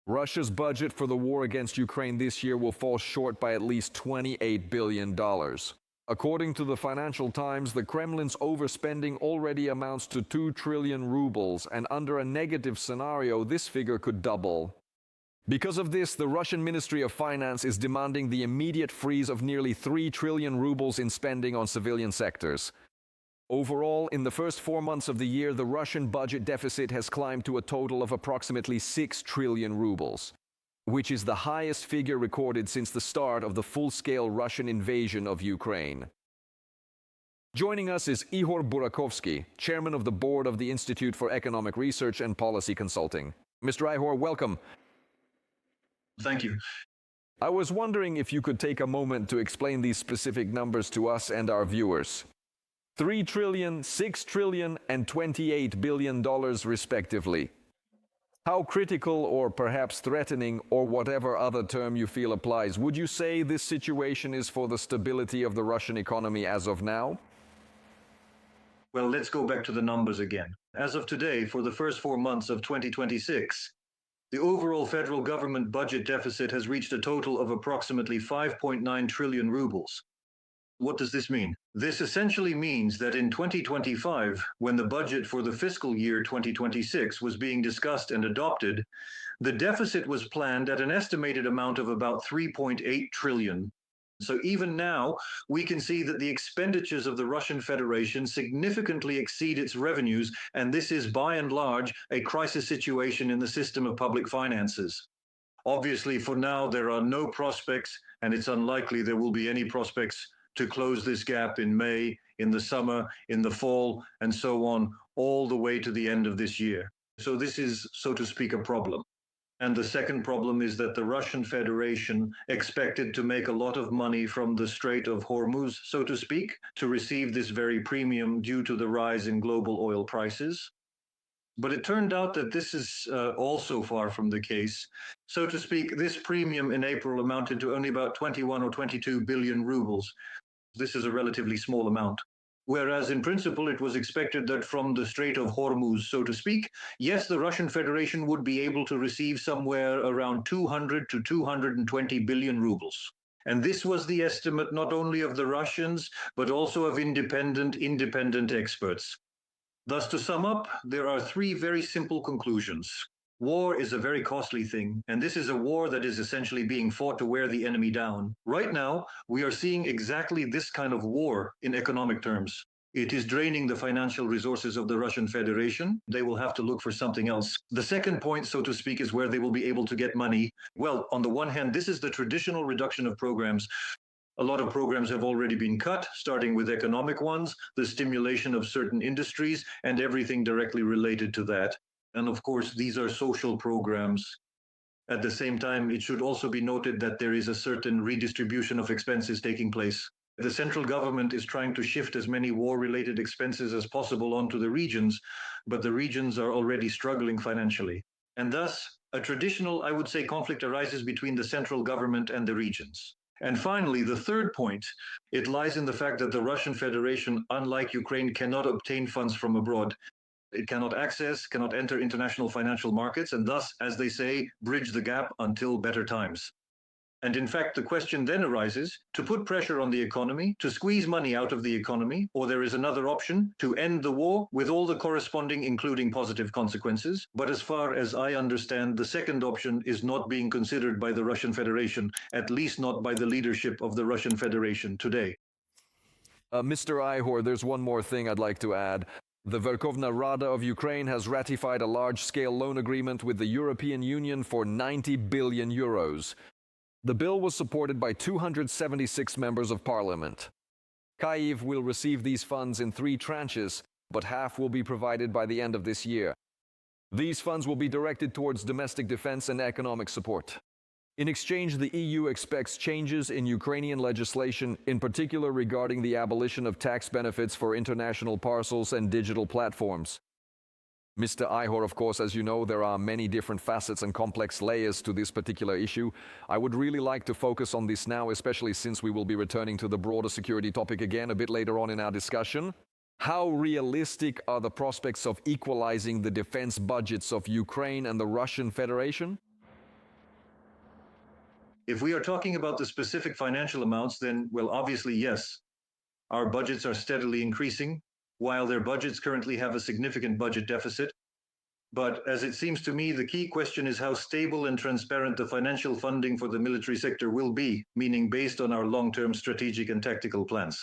Russia's budget for the war against Ukraine this year will fall short by at least $28 billion. According to the Financial Times, the Kremlin's overspending already amounts to 2 trillion rubles, and under a negative scenario, this figure could double. Because of this, the Russian Ministry of Finance is demanding the immediate freeze of nearly 3 trillion rubles in spending on civilian sectors. Overall, in the first 4 months of the year, the Russian budget deficit has climbed to a total of approximately 6 trillion rubles, which is the highest figure recorded since the start of the full-scale Russian invasion of Ukraine. Joining us is Igor Burakovsky, chairman of the board of the Institute for Economic Research and Policy Consulting. Mr. Igor, welcome. Thank you. I was wondering if you could take a moment to explain these specific numbers to us and our viewers. 3 trillion, 6 trillion, and $28 billion respectively. How critical or perhaps threatening, or whatever other term you feel applies, would you say this situation is for the stability of the Russian economy as of now? Well, let's go back to the numbers again. As of today, for the first 4 months of 2026, the overall federal government budget deficit has reached a total of approximately 5.9 trillion rubles. What does this mean? This essentially means that in 2025, when the budget for the fiscal year 2026 was being discussed and adopted, the deficit was planned at an estimated amount of about 3.8 trillion. So even now, we can see that the expenditures of the Russian Federation significantly exceed its revenues, and this is by and large a crisis situation in the system of public finances. Obviously, for now, there are no prospects, and it's unlikely there will be any prospects to close this gap in May, in the summer, in the fall, and so on, all the way to the end of this year. So this is, so to speak, a problem. And the second problem is that the Russian Federation expected to make a lot of money from the Strait of Hormuz, so to speak, to receive this very premium due to the rise in global oil prices. But it turned out that this is also far from the case. So to speak, this premium in April amounted to only about 21 or 22 billion rubles. This is a relatively small amount. Whereas in principle, it was expected that from the Strait of Hormuz, so to speak, yes, the Russian Federation would be able to receive somewhere around 200 to 220 billion rubles. And this was the estimate not only of the Russians, but also of independent experts. Thus, to sum up, there are 3 very simple conclusions. War is a very costly thing, and this is a war that is essentially being fought to wear the enemy down. Right now, we are seeing exactly this kind of war in economic terms. It is draining the financial resources of the Russian Federation. They will have to look for something else. The second point, so to speak, is where they will be able to get money. Well, on the one hand, this is the traditional reduction of programs. A lot of programs have already been cut, starting with economic ones, the stimulation of certain industries, and everything directly related to that. And of course, these are social programs. At the same time, it should also be noted that there is a certain redistribution of expenses taking place. The central government is trying to shift as many war-related expenses as possible onto the regions, but the regions are already struggling financially. And thus, a traditional, I would say, conflict arises between the central government and the regions. And finally, the third point, it lies in the fact that the Russian Federation, unlike Ukraine, cannot obtain funds from abroad. It cannot enter international financial markets, and thus, as they say, bridge the gap until better times. And in fact, the question then arises to put pressure on the economy, to squeeze money out of the economy, or there is another option, to end the war with all the corresponding, including positive consequences. But as far as I understand, the second option is not being considered by the Russian Federation, at least not by the leadership of the Russian Federation today. Mr. Ihor, there's one more thing I'd like to add. The Verkhovna Rada of Ukraine has ratified a large-scale loan agreement with the European Union for 90 billion euros. The bill was supported by 276 members of parliament. Kyiv will receive these funds in 3 tranches, but half will be provided by the end of this year. These funds will be directed towards domestic defense and economic support. In exchange, the EU expects changes in Ukrainian legislation, in particular regarding the abolition of tax benefits for international parcels and digital platforms. Mr. Ihor, of course, as you know, there are many different facets and complex layers to this particular issue. I would really like to focus on this now, especially since we will be returning to the broader security topic again a bit later on in our discussion. How realistic are the prospects of equalizing the defense budgets of Ukraine and the Russian Federation? If we are talking about the specific financial amounts, then, well, obviously, yes, our budgets are steadily increasing, while their budgets currently have a significant budget deficit. But as it seems to me, the key question is how stable and transparent the financial funding for the military sector will be, meaning based on our long-term strategic and tactical plans.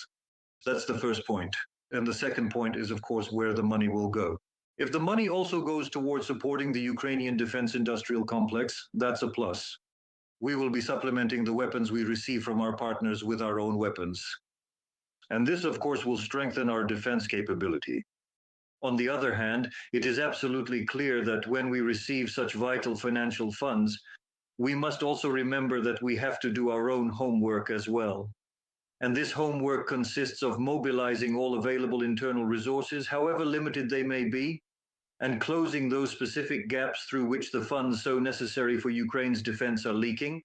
That's the first point. And the second point is, of course, where the money will go. If the money also goes towards supporting the Ukrainian defense industrial complex, that's a plus. We will be supplementing the weapons we receive from our partners with our own weapons. And this, of course, will strengthen our defense capability. On the other hand, it is absolutely clear that when we receive such vital financial funds, we must also remember that we have to do our own homework as well. And this homework consists of mobilizing all available internal resources, however limited they may be, and closing those specific gaps through which the funds so necessary for Ukraine's defense are leaking,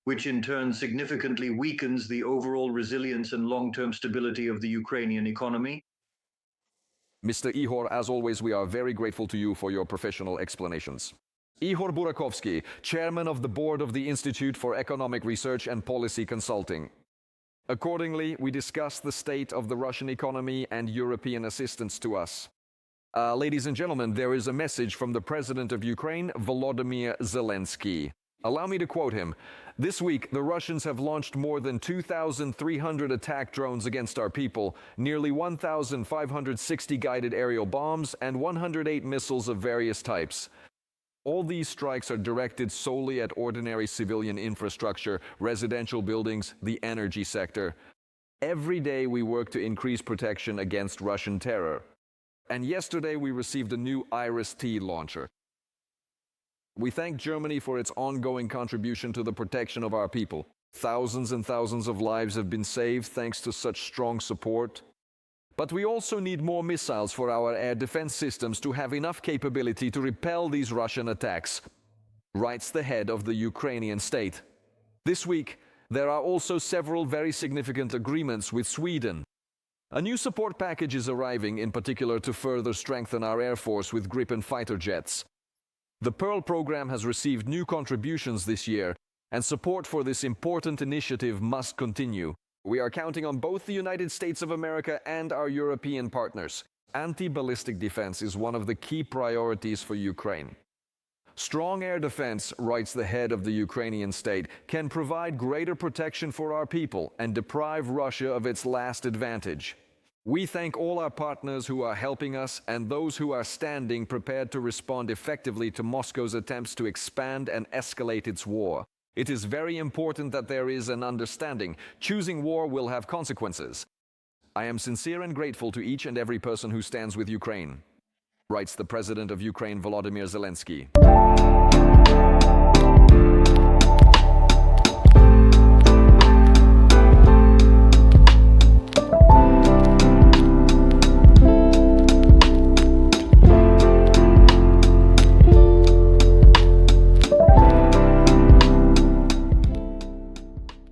which in turn significantly weakens the overall resilience and long-term stability of the Ukrainian economy. Mr. Igor, as always, we are very grateful to you for your professional explanations. Igor Burakovsky, Chairman of the Board of the Institute for Economic Research and Policy Consulting. Accordingly, we discussed the state of the Russian economy and European assistance to us. Ladies and gentlemen, there is a message from the President of Ukraine, Volodymyr Zelensky. Allow me to quote him. This week, the Russians have launched more than 2,300 attack drones against our people, nearly 1,560 guided aerial bombs, and 108 missiles of various types. All these strikes are directed solely at ordinary civilian infrastructure, residential buildings, the energy sector. Every day we work to increase protection against Russian terror. And yesterday we received a new Iris-T launcher. We thank Germany for its ongoing contribution to the protection of our people. Thousands and thousands of lives have been saved thanks to such strong support. But we also need more missiles for our air defense systems to have enough capability to repel these Russian attacks, writes the head of the Ukrainian state. This week, there are also several very significant agreements with Sweden. A new support package is arriving, in particular to further strengthen our air force with Gripen fighter jets. The Pearl program has received new contributions this year, and support for this important initiative must continue. We are counting on both the United States of America and our European partners. Anti-ballistic defense is one of the key priorities for Ukraine. Strong air defense, writes the head of the Ukrainian state, can provide greater protection for our people and deprive Russia of its last advantage. We thank all our partners who are helping us and those who are standing prepared to respond effectively to Moscow's attempts to expand and escalate its war. It is very important that there is an understanding. Choosing war will have consequences. I am sincere and grateful to each and every person who stands with Ukraine, writes the President of Ukraine, Volodymyr Zelensky.